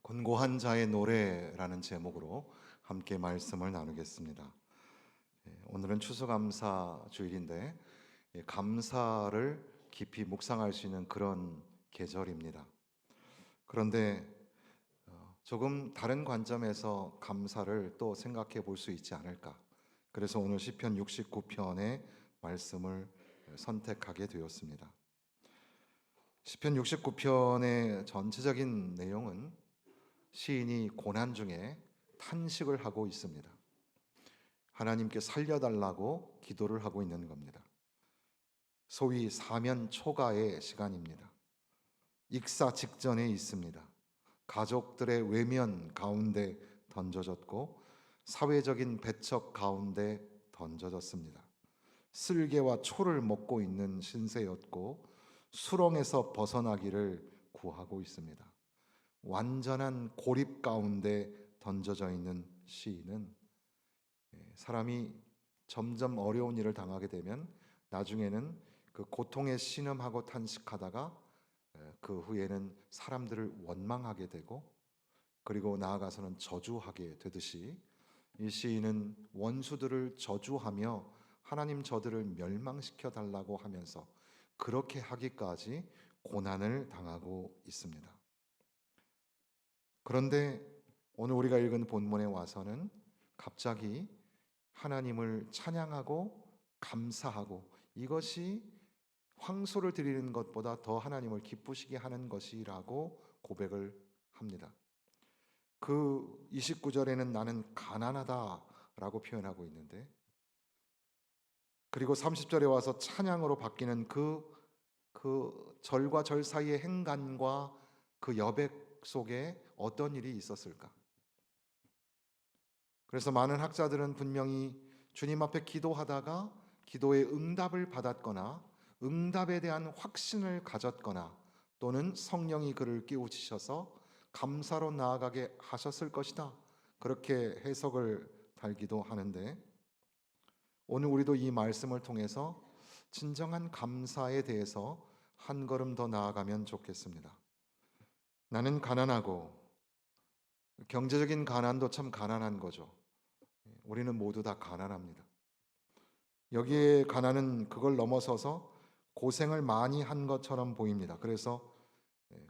곤고한 자의 노래라는 제목으로 함께 말씀을 나누겠습니다. 오늘은 추수감사 주일인데 감사를 깊이 묵상할 수 있는 그런 계절입니다. 그런데 조금 다른 관점에서 감사를 또 생각해 볼 수 있지 않을까? 그래서 오늘 시편 69편의 말씀을 선택하게 되었습니다. 시편 69편의 전체적인 내용은 시인이 고난 중에 탄식을 하고 있습니다. 하나님께 살려달라고 기도를 하고 있는 겁니다. 소위 사면 초가의 시간입니다. 익사 직전에 있습니다. 가족들의 외면 가운데 던져졌고 사회적인 배척 가운데 던져졌습니다. 쓸개와 초를 먹고 있는 신세였고 수렁에서 벗어나기를 구하고 있습니다. 완전한 고립 가운데 던져져 있는 시인은 사람이 점점 어려운 일을 당하게 되면 나중에는 그 고통에 신음하고 탄식하다가 그 후에는 사람들을 원망하게 되고 그리고 나아가서는 저주하게 되듯이 이 시인은 원수들을 저주하며 하나님 저들을 멸망시켜 달라고 하면서 그렇게 하기까지 고난을 당하고 있습니다. 그런데 오늘 우리가 읽은 본문에 와서는 갑자기 하나님을 찬양하고 감사하고 이것이 황소를 드리는 것보다 더 하나님을 기쁘시게 하는 것이라고 고백을 합니다. 그 29절에는 나는 가난하다라고 표현하고 있는데 그리고 30절에 와서 찬양으로 바뀌는 그 절과 절 사이의 행간과 그 여백 속에 어떤 일이 있었을까? 그래서 많은 학자들은 분명히 주님 앞에 기도하다가 기도의 응답을 받았거나 응답에 대한 확신을 가졌거나 또는 성령이 그를 깨우치셔서 감사로 나아가게 하셨을 것이다. 그렇게 해석을 달기도 하는데 오늘 우리도 이 말씀을 통해서 진정한 감사에 대해서 한 걸음 더 나아가면 좋겠습니다. 나는 가난하고 경제적인 가난도 참 가난한 거죠. 우리는 모두 다 가난합니다. 여기에 가난은 그걸 넘어서서 고생을 많이 한 것처럼 보입니다. 그래서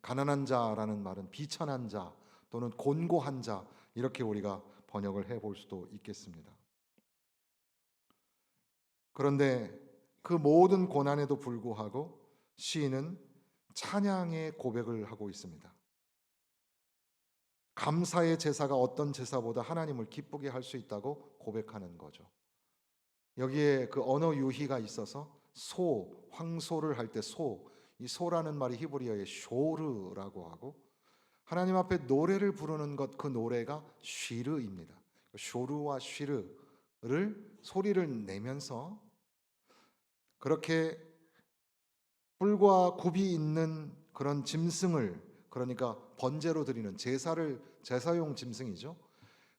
가난한 자라는 말은 비천한 자 또는 곤고한 자 이렇게 우리가 번역을 해볼 수도 있겠습니다. 그런데 그 모든 고난에도 불구하고 시인은 찬양의 고백을 하고 있습니다. 감사의 제사가 어떤 제사보다 하나님을 기쁘게 할 수 있다고 고백하는 거죠. 여기에 그 언어 유희가 있어서 황소를 할 때 이 소라는 말이 히브리어의 쇼르라고 하고 하나님 앞에 노래를 부르는 것 그 노래가 쉬르입니다. 쇼르와 쉬르를 소리를 내면서 그렇게 뿔과 굽이 있는 그런 짐승을 그러니까 번제로 드리는 제사용 짐승이죠.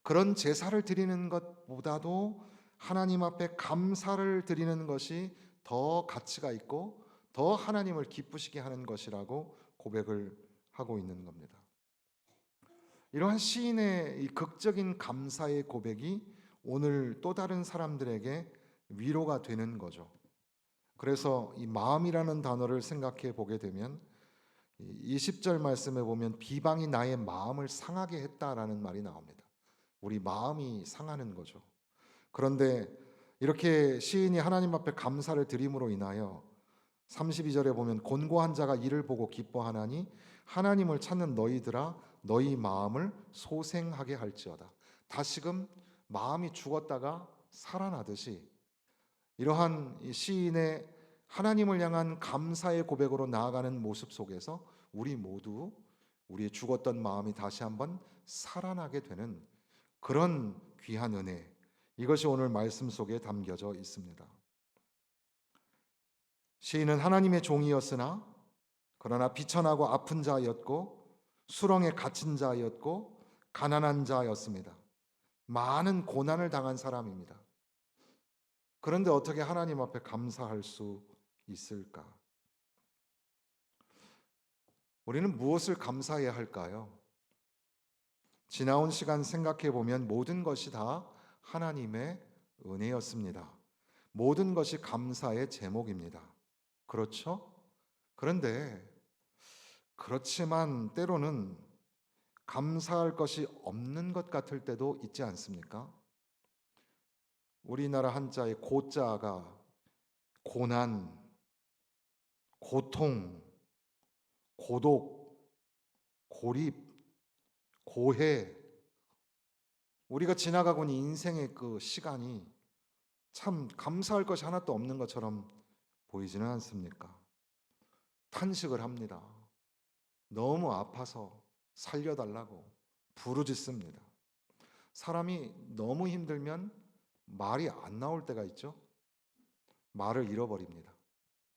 그런 제사를 드리는 것보다도 하나님 앞에 감사를 드리는 것이 더 가치가 있고 더 하나님을 기쁘시게 하는 것이라고 고백을 하고 있는 겁니다. 이러한 시인의 이 극적인 감사의 고백이 오늘 또 다른 사람들에게 위로가 되는 거죠. 그래서 이 마음이라는 단어를 생각해 보게 되면 20절 말씀에 보면 비방이 나의 마음을 상하게 했다라는 말이 나옵니다. 우리 마음이 상하는 거죠. 그런데 이렇게 시인이 하나님 앞에 감사를 드림으로 인하여 32절에 보면 곤고한 자가 이를 보고 기뻐하나니 하나님을 찾는 너희들아 너희 마음을 소생하게 할지어다. 다시금 마음이 죽었다가 살아나듯이 이러한 시인의 하나님을 향한 감사의 고백으로 나아가는 모습 속에서 우리 모두 우리의 죽었던 마음이 다시 한번 살아나게 되는 그런 귀한 은혜, 이것이 오늘 말씀 속에 담겨져 있습니다. 시인은 하나님의 종이었으나 그러나 비천하고 아픈 자였고 수렁에 갇힌 자였고 가난한 자였습니다. 많은 고난을 당한 사람입니다. 그런데 어떻게 하나님 앞에 감사할 수 있을까? 우리는 무엇을 감사해야 할까요? 지나온 시간 생각해 보면 모든 것이 다 하나님의 은혜였습니다. 모든 것이 감사의 제목입니다. 그렇죠? 그런데 그렇지만 때로는 감사할 것이 없는 것 같을 때도 있지 않습니까? 우리나라 한자의 고자가 고난, 고통, 고독, 고립, 고해, 우리가 지나가고 있는 인생의 그 시간이 참 감사할 것이 하나도 없는 것처럼 보이지는 않습니까? 탄식을 합니다. 너무 아파서 살려달라고 부르짖습니다. 사람이 너무 힘들면 말이 안 나올 때가 있죠. 말을 잃어버립니다.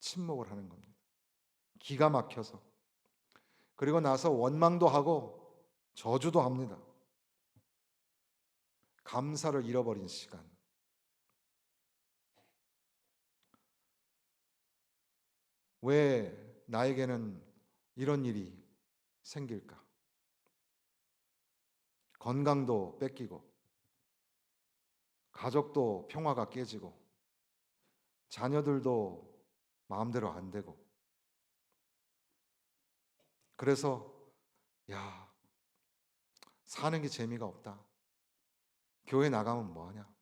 침묵을 하는 겁니다. 기가 막혀서. 그리고 나서 원망도 하고 저주도 합니다. 감사를 잃어버린 시간. 왜 나에게는 이런 일이 생길까? 건강도 뺏기고, 가족도 평화가 깨지고, 자녀들도 마음대로 안 되고. 그래서 야, 사는 게 재미가 없다. 교회 나가면 뭐하냐?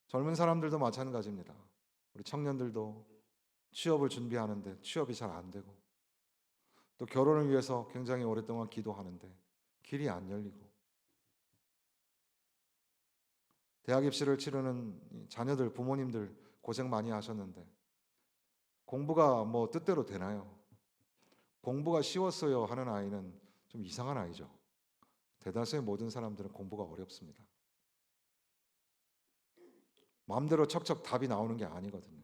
젊은 사람들도 마찬가지입니다. 우리 청년들도 취업을 준비하는데 취업이 잘 안 되고, 또 결혼을 위해서 굉장히 오랫동안 기도하는데 길이 안 열리고, 대학 입시를 치르는 자녀들, 부모님들 고생 많이 하셨는데 공부가 뭐 뜻대로 되나요? 공부가 쉬웠어요 하는 아이는 좀 이상한 아이죠. 대다수의 모든 사람들은 공부가 어렵습니다. 마음대로 척척 답이 나오는 게 아니거든요.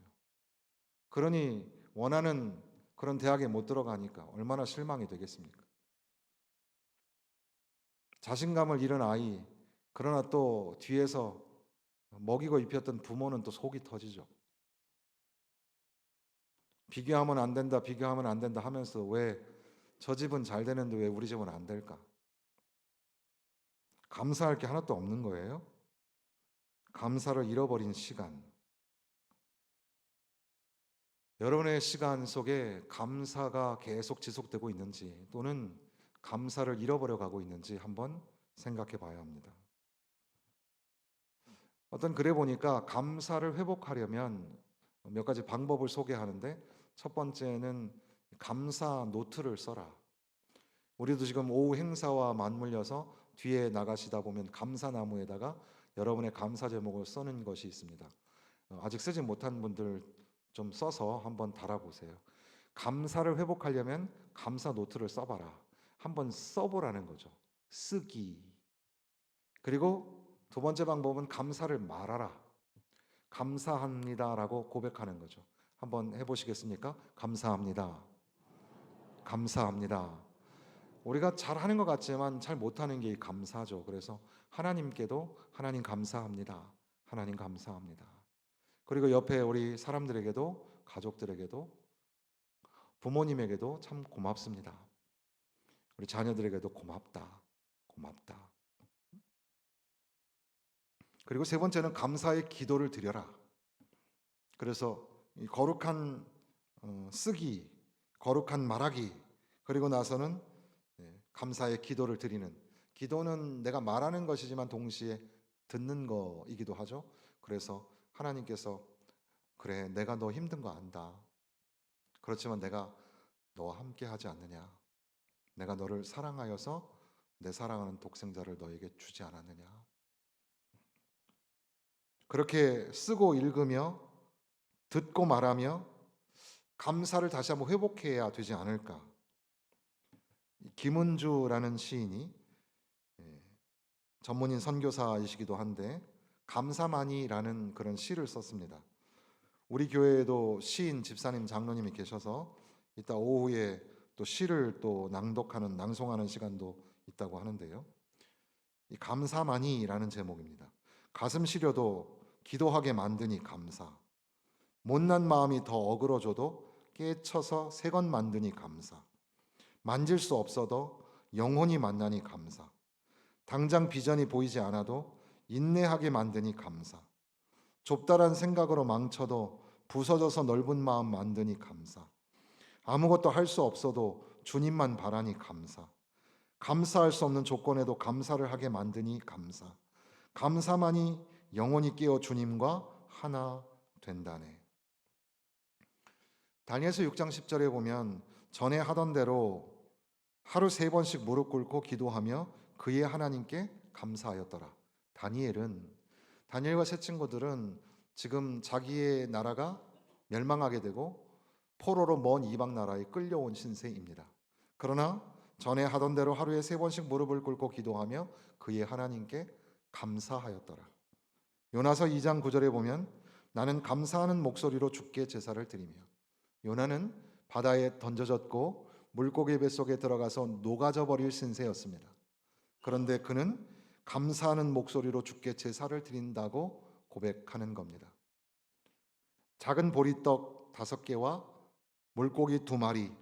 그러니 원하는 그런 대학에 못 들어가니까 얼마나 실망이 되겠습니까? 자신감을 잃은 아이, 그러나 또 뒤에서 먹이고 입혔던 부모는 또 속이 터지죠. 비교하면 안 된다, 비교하면 안 된다 하면서 왜 저 집은 잘 되는데 왜 우리 집은 안 될까? 감사할 게 하나도 없는 거예요. 감사를 잃어버린 시간. 여러분의 시간 속에 감사가 계속 지속되고 있는지, 또는 감사를 잃어버려 가고 있는지 한번 생각해 봐야 합니다. 어떤 글에 보니까 감사를 회복하려면 몇 가지 방법을 소개하는데, 첫 번째는 감사 노트를 써라. 우리도 지금 오후 행사와 맞물려서 뒤에 나가시다 보면 감사나무에다가 여러분의 감사 제목을 써는 것이 있습니다. 아직 쓰지 못한 분들 좀 써서 한번 달아보세요. 감사를 회복하려면 감사 노트를 써봐라. 한번 써보라는 거죠. 쓰기. 그리고 두 번째 방법은 감사를 말하라. 감사합니다라고 고백하는 거죠. 한번 해보시겠습니까? 감사합니다. 감사합니다. 우리가 잘하는 것 같지만 잘 못하는 게 감사죠. 그래서 하나님께도 하나님 감사합니다. 하나님 감사합니다. 그리고 옆에 우리 사람들에게도, 가족들에게도, 부모님에게도 참 고맙습니다. 우리 자녀들에게도 고맙다. 고맙다. 그리고 세 번째는 감사의 기도를 드려라. 그래서 이 거룩한 쓰기, 거룩한 말하기, 그리고 나서는 감사의 기도를 드리는. 기도는 내가 말하는 것이지만 동시에 듣는 거이기도 하죠. 그래서 하나님께서 그래, 내가 너 힘든 거 안다. 그렇지만 내가 너와 함께 하지 않느냐. 내가 너를 사랑하여서 내 사랑하는 독생자를 너에게 주지 않았느냐. 그렇게 쓰고 읽으며 듣고 말하며 감사를 다시 한번 회복해야 되지 않을까. 김은주라는 시인이 전문인 선교사이시기도 한데 감사만이라는 그런 시를 썼습니다. 우리 교회에도 시인 집사님 장로님이 계셔서 이따 오후에 또 시를 또 낭독하는 낭송하는 시간도 있다고 하는데요. 이 감사만이라는 제목입니다. 가슴 시려도 기도하게 만드니 감사. 못난 마음이 더 어그러져도 깨쳐서 새것 만드니 감사. 만질 수 없어도 영혼이 만나니 감사. 당장 비전이 보이지 않아도 인내하게 만드니 감사. 좁다란 생각으로 망쳐도 부서져서 넓은 마음 만드니 감사. 아무것도 할 수 없어도 주님만 바라니 감사. 감사할 수 없는 조건에도 감사를 하게 만드니 감사. 감사만이 영혼이 깨어 주님과 하나 된다네. 다니엘서 6장 10절에 보면 전에 하던 대로 하루 3번씩 무릎 꿇고 기도하며 그의 하나님께 감사하였더라. 다니엘과 세 친구들은 지금 자기의 나라가 멸망하게 되고 포로로 먼 이방 나라에 끌려온 신세입니다. 그러나 전에 하던 대로 하루에 3번씩 무릎을 꿇고 기도하며 그의 하나님께 감사하였더라. 요나서 2장 9절에 보면 나는 감사하는 목소리로 주께 제사를 드리며. 요나는 바다에 던져졌고 물고기 뱃속에 들어가서 녹아져 버릴 신세였습니다. 그런데 그는 감사하는 목소리로 주께 제사를 드린다고 고백하는 겁니다. 작은 보리떡 5개와 물고기 2마리,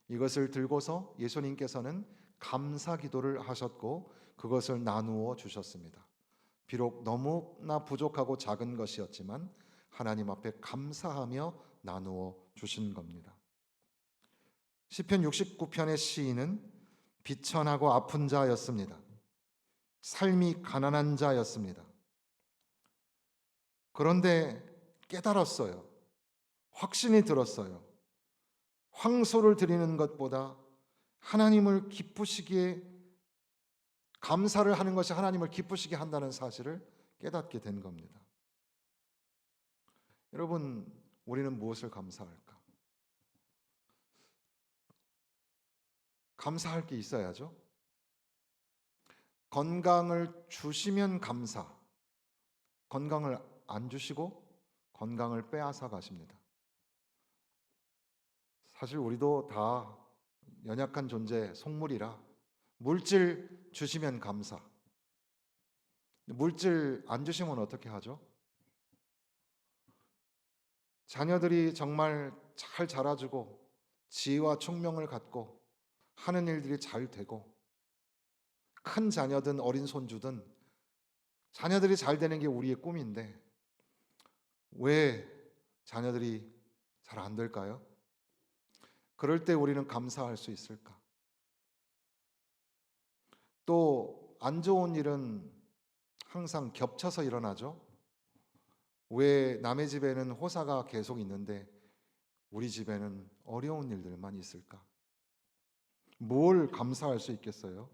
이것을 들고서 예수님께서는 감사 기도를 하셨고 그것을 나누어 주셨습니다. 비록 너무나 부족하고 작은 것이었지만 하나님 앞에 감사하며 나누어 주신 겁니다. 시편 69편의 시인은 비천하고 아픈 자였습니다. 삶이 가난한 자였습니다. 그런데 깨달았어요. 확신이 들었어요. 황소를 드리는 것보다 하나님을 기쁘시기에, 감사를 하는 것이 하나님을 기쁘시게 한다는 사실을 깨닫게 된 겁니다. 여러분, 우리는 무엇을 감사할까? 감사할 게 있어야죠. 건강을 주시면 감사, 건강을 안 주시고 건강을 빼앗아 가십니다. 사실 우리도 다 연약한 존재, 속물이라 물질 주시면 감사, 물질 안 주시면 어떻게 하죠? 자녀들이 정말 잘 자라주고 지혜와 총명을 갖고 하는 일들이 잘 되고, 큰 자녀든 어린 손주든 자녀들이 잘 되는 게 우리의 꿈인데 왜 자녀들이 잘 안 될까요? 그럴 때 우리는 감사할 수 있을까? 또 안 좋은 일은 항상 겹쳐서 일어나죠. 왜 남의 집에는 호사가 계속 있는데 우리 집에는 어려운 일들만 있을까? 뭘 감사할 수 있겠어요?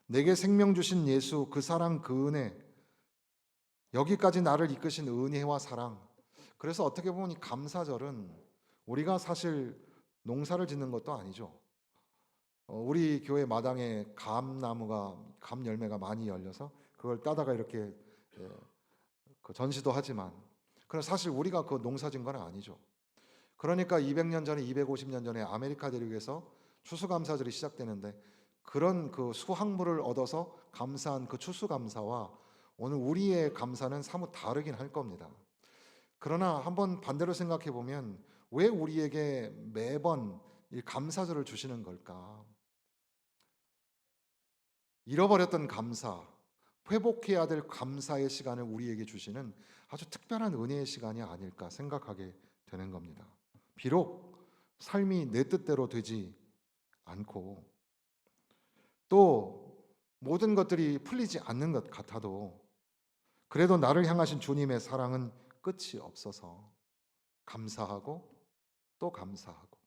내게 생명 주신 예수, 그 사랑, 그 은혜, 여기까지 나를 이끄신 은혜와 사랑. 그래서 어떻게 보면 이 감사절은 우리가 사실 농사를 짓는 것도 아니죠. 우리 교회 마당에 감 열매가 많이 열려서 그걸 따다가 이렇게 그 전시도 하지만, 그럼 사실 우리가 그 농사진 건 아니죠. 그러니까 200년 전에, 250년 전에 아메리카 대륙에서 추수감사절이 시작되는데 그런 그 수확물을 얻어서 감사한 그 추수감사와 오늘 우리의 감사는 사뭇 다르긴 할 겁니다. 그러나 한번 반대로 생각해 보면 왜 우리에게 매번 이 감사절을 주시는 걸까? 잃어버렸던 감사, 회복해야 될 감사의 시간을 우리에게 주시는 아주 특별한 은혜의 시간이 아닐까 생각하게 되는 겁니다. 비록 삶이 내 뜻대로 되지 않고 또 모든 것들이 풀리지 않는 것 같아도 그래도 나를 향하신 주님의 사랑은 끝이 없어서 감사하고 또 감사하고,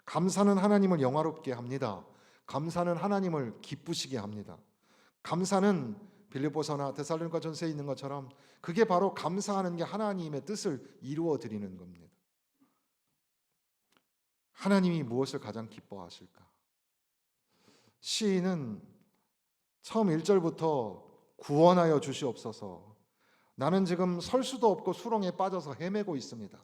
감사는 하나님을 영화롭게 합니다. 감사는 하나님을 기쁘시게 합니다. 감사는 빌립보서나 데살로니가전서에 있는 것처럼 그게 바로 감사하는 게 하나님의 뜻을 이루어 드리는 겁니다. 하나님이 무엇을 가장 기뻐하실까? 시인은 처음 1절부터 구원하여 주시옵소서, 나는 지금 설 수도 없고 수렁에 빠져서 헤매고 있습니다.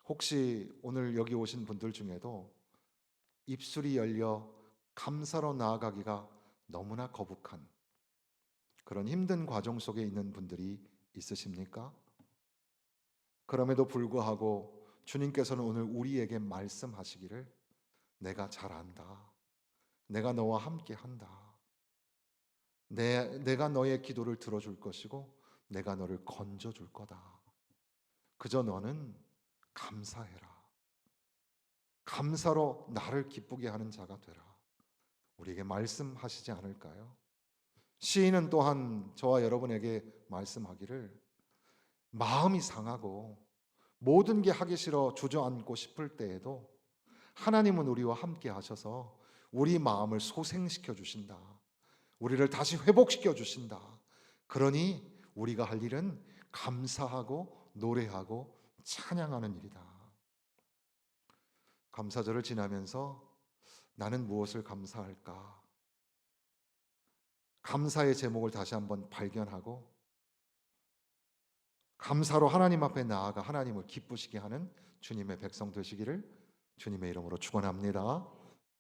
혹시 오늘 여기 오신 분들 중에도 입술이 열려 감사로 나아가기가 너무나 거북한 그런 힘든 과정 속에 있는 분들이 있으십니까? 그럼에도 불구하고 주님께서는 오늘 우리에게 말씀하시기를 내가 잘 안다. 내가 너와 함께 한다. 내가 너의 기도를 들어줄 것이고 내가 너를 건져줄 거다. 그저 너는 감사해라. 감사로 나를 기쁘게 하는 자가 되라. 우리에게 말씀하시지 않을까요? 시인은 또한 저와 여러분에게 말씀하기를 마음이 상하고 모든 게 하기 싫어 주저앉고 싶을 때에도 하나님은 우리와 함께 하셔서 우리 마음을 소생시켜 주신다. 우리를 다시 회복시켜 주신다. 그러니 우리가 할 일은 감사하고 노래하고 찬양하는 일이다. 감사절을 지나면서 나는 무엇을 감사할까? 감사의 제목을 다시 한번 발견하고 감사로 하나님 앞에 나아가 하나님을 기쁘시게 하는 주님의 백성 되시기를 주님의 이름으로 축원합니다.